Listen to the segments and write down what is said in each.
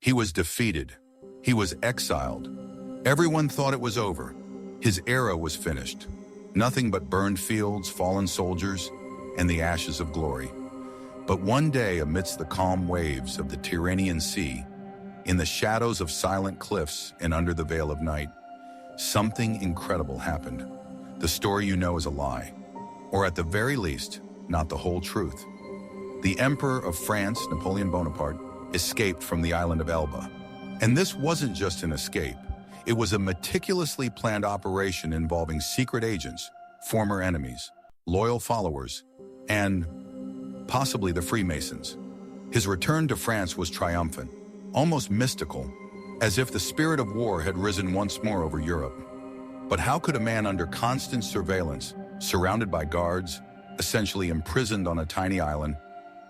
He was defeated. He was exiled. Everyone thought it was over. His era was finished. Nothing but burned fields, fallen soldiers, and the ashes of glory. But one day, amidst the calm waves of the Tyrrhenian Sea, in the shadows of silent cliffs and under the veil of night, something incredible happened. The story you know is a lie, or at the very least, not the whole truth. The Emperor of France, Napoleon Bonaparte, escaped from the island of Elba. And this wasn't just an escape. It was a meticulously planned operation involving secret agents, former enemies, loyal followers, and possibly the Freemasons. His return to France was triumphant, almost mystical, as if the spirit of war had risen once more over Europe. But how could a man under constant surveillance, surrounded by guards, essentially imprisoned on a tiny island,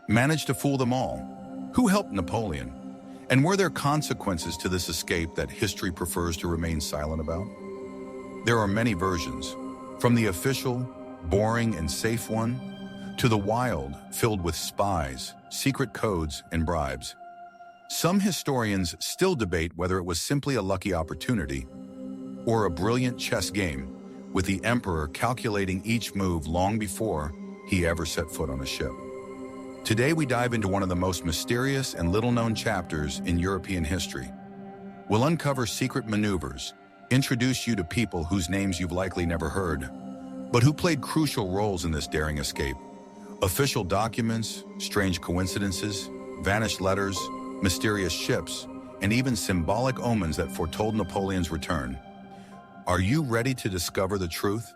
manage to fool them all? Who helped Napoleon? And were there consequences to this escape that history prefers to remain silent about? There are many versions, from the official, boring and safe one, to the wild, filled with spies, secret codes, and bribes. Some historians still debate whether it was simply a lucky opportunity or a brilliant chess game, with the emperor calculating each move long before he ever set foot on a ship. Today we dive into one of the most mysterious and little-known chapters in European history. We'll uncover secret maneuvers, introduce you to people whose names you've likely never heard, but who played crucial roles in this daring escape. Official documents, strange coincidences, vanished letters, mysterious ships, and even symbolic omens that foretold Napoleon's return. Are you ready to discover the truth?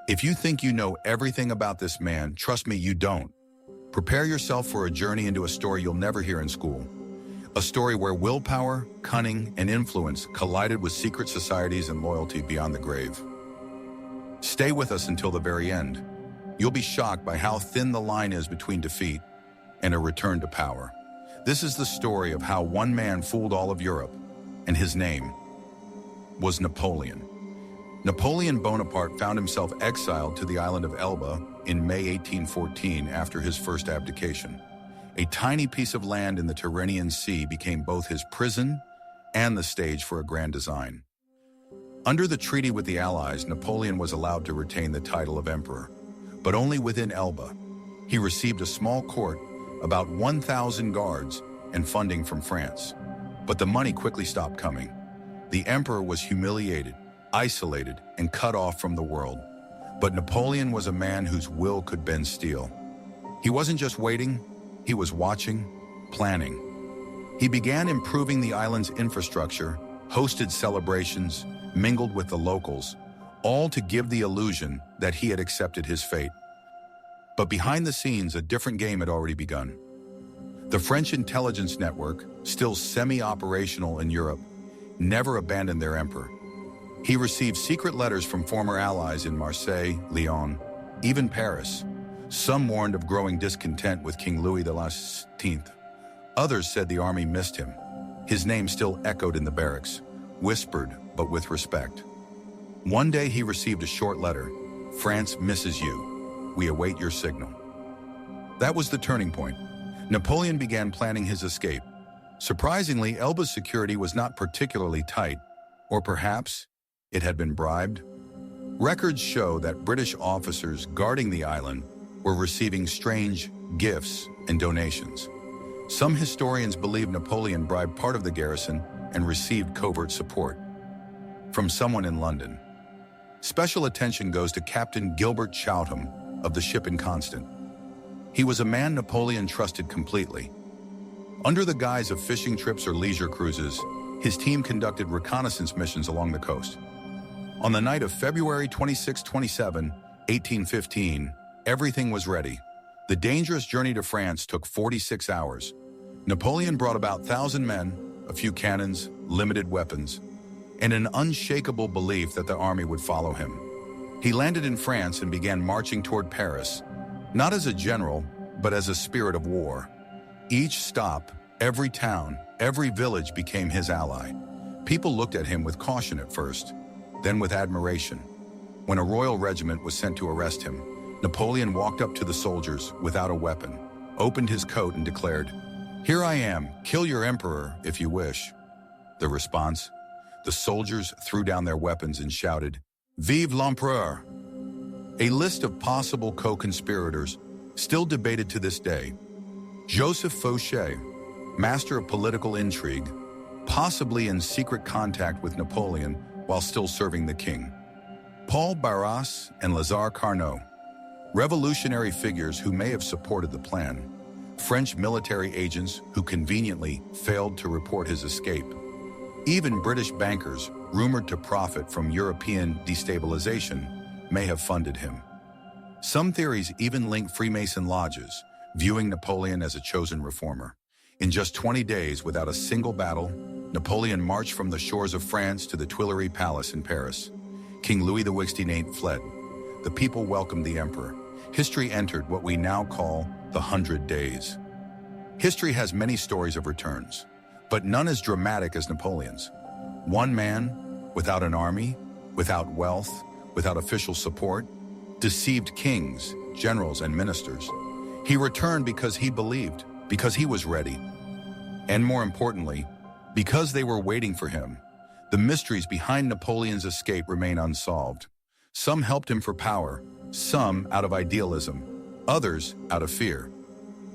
If you think you know everything about this man, trust me, you don't. Prepare yourself for a journey into a story you'll never hear in school. A story where willpower, cunning, and influence collided with secret societies and loyalty beyond the grave. Stay with us until the very end. You'll be shocked by how thin the line is between defeat and a return to power. This is the story of how one man fooled all of Europe, and his name was Napoleon. Napoleon Bonaparte found himself exiled to the island of Elba in May 1814 after his first abdication. A tiny piece of land in the Tyrrhenian Sea became both his prison and the stage for a grand design. Under the treaty with the Allies, Napoleon was allowed to retain the title of emperor, but only within Elba. He received a small court, about 1,000 guards, and funding from France. But the money quickly stopped coming. The emperor was humiliated, isolated, and cut off from the world. But Napoleon was a man whose will could bend steel. He wasn't just waiting, he was watching, planning. He began improving the island's infrastructure, hosted celebrations, mingled with the locals, all to give the illusion that he had accepted his fate. But behind the scenes, a different game had already begun. The French intelligence network, still semi-operational in Europe, never abandoned their emperor. He received secret letters from former allies in Marseille, Lyon, even Paris. Some warned of growing discontent with King Louis XIV. Others said the army missed him. His name still echoed in the barracks, whispered but with respect. One day he received a short letter. "France misses you. We await your signal." That was the turning point. Napoleon began planning his escape. Surprisingly, Elba's security was not particularly tight, or perhaps it had been bribed. Records show that British officers guarding the island were receiving strange gifts and donations. Some historians believe Napoleon bribed part of the garrison and received covert support from someone in London. Special attention goes to Captain Gilbert Chowtham of the ship Inconstant. He was a man Napoleon trusted completely. Under the guise of fishing trips or leisure cruises, his team conducted reconnaissance missions along the coast. On the night of February 26-27, 1815, everything was ready. The dangerous journey to France took 46 hours. Napoleon brought about 1,000 men, a few cannons, limited weapons, and an unshakable belief that the army would follow him. He landed in France and began marching toward Paris, not as a general, but as a spirit of war. Each stop, every town, every village became his ally. People looked at him with caution at first, then with admiration. When a royal regiment was sent to arrest him, Napoleon walked up to the soldiers without a weapon, opened his coat and declared, "Here I am, kill your emperor if you wish." The response? The soldiers threw down their weapons and shouted, "Vive l'empereur!" A list of possible co-conspirators still debated to this day. Joseph Fouché, master of political intrigue, possibly in secret contact with Napoleon while still serving the king. Paul Barras and Lazare Carnot, revolutionary figures who may have supported the plan. French military agents who conveniently failed to report his escape. Even British bankers, rumored to profit from European destabilization, may have funded him. Some theories even link Freemason lodges, viewing Napoleon as a chosen reformer. In just 20 days, without a single battle, Napoleon marched from the shores of France to the Tuileries Palace in Paris. King Louis XVI fled. The people welcomed the emperor. History entered what we now call the 100 Days. History has many stories of returns, but none as dramatic as Napoleon's. One man, without an army, without wealth, without official support, deceived kings, generals, and ministers. He returned because he believed, because he was ready. And more importantly, because they were waiting for him. The mysteries behind Napoleon's escape remain unsolved. Some helped him for power, some out of idealism, others out of fear.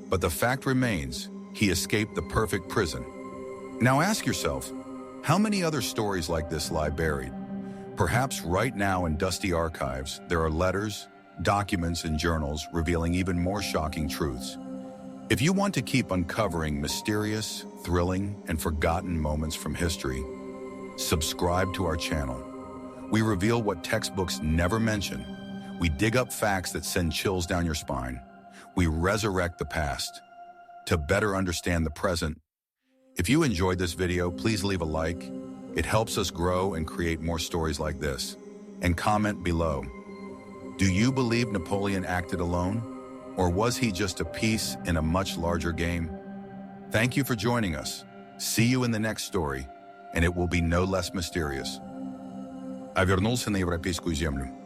But the fact remains, he escaped the perfect prison. Now ask yourself, how many other stories like this lie buried? Perhaps right now in dusty archives, there are letters, documents, and journals revealing even more shocking truths. If you want to keep uncovering mysterious, thrilling, and forgotten moments from history, subscribe to our channel. We reveal what textbooks never mention. We dig up facts that send chills down your spine. We resurrect the past to better understand the present. If you enjoyed this video, please leave a like. It helps us grow and create more stories like this. And comment below. Do you believe Napoleon acted alone? Or was he just a piece in a much larger game? Thank you for joining us. See you in the next story, and it will be no less mysterious. А вернулся на европейскую землю.